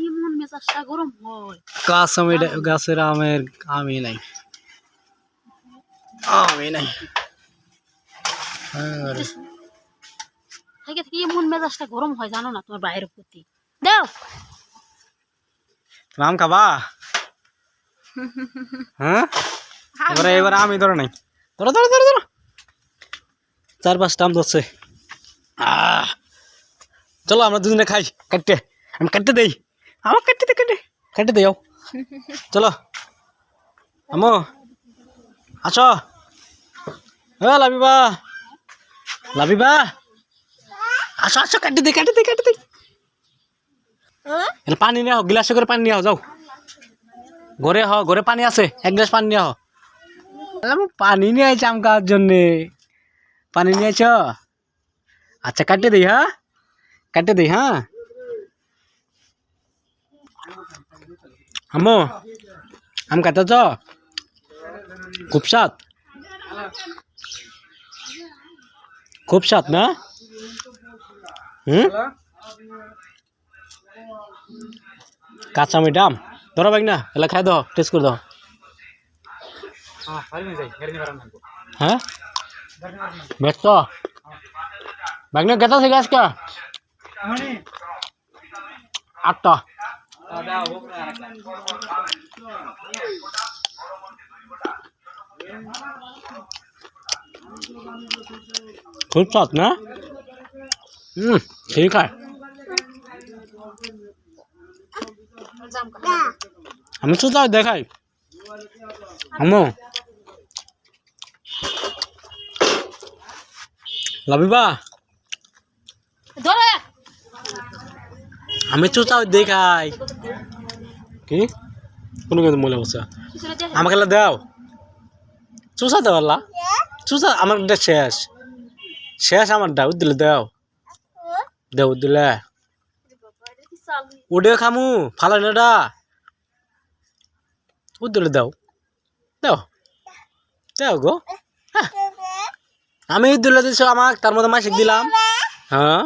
এমন মেজাজটা গরম হয়। গাছের আমের আমই নাই। থেকে থেকে এমন মেজাজটা গরম হয় জানো না তোমার ভাইয়ের প্রতি। দাও তুমি আম খাবা? হ্যাঁ এবার আমি ধরো নাই। ধরো ধরো ধরো ধরো 4-5টা আম ধরছে। চলো আমরা দুজনে খাই কাটতে। আমি কাটতে দেই, আমার কাটতে দেও। চলো আমো আসো। লাবিবা আসো আসো কাটতে দে। পানি নিয়ে আও, গিলাসে করে পানি নিয়ে আও, যাও ঘরে পানি আছে, 1 গ্লাস পানি নিয়ে আও। পানি নিয়ে আইছি আম খাওয়ার জন্যে। পানি নিয়ে আইছ? আচ্ছা কাটতে দেই, হ্যাঁ আম্মু আম কাটতেছ? খুব স্বাদ না? কাঁচা মিঠাম ধরো ভাই না, এলা খাই দাও, টেস্ট করে দাও। হ্যাঁ ব্যস্ত বাগনা গেতা থেকে আজকে 8টা। খুব স্বাদ না? ঠিক আছে, আমি শুধু দেখাই আম্মু। লাবিবা আমি চুচাও দেখাই কি কোনো কিন্তু মনে বসা আমাকে দাও চুষা দেওয়ালা। চুষা আমার শেষ আমার দাও দিলে দাও দিলে উডে খামু ফালানোটা দিলে দাও গো। আমি দিলে দিছো আমাকে, তার মধ্যে মাসিক দিলাম। হ্যাঁ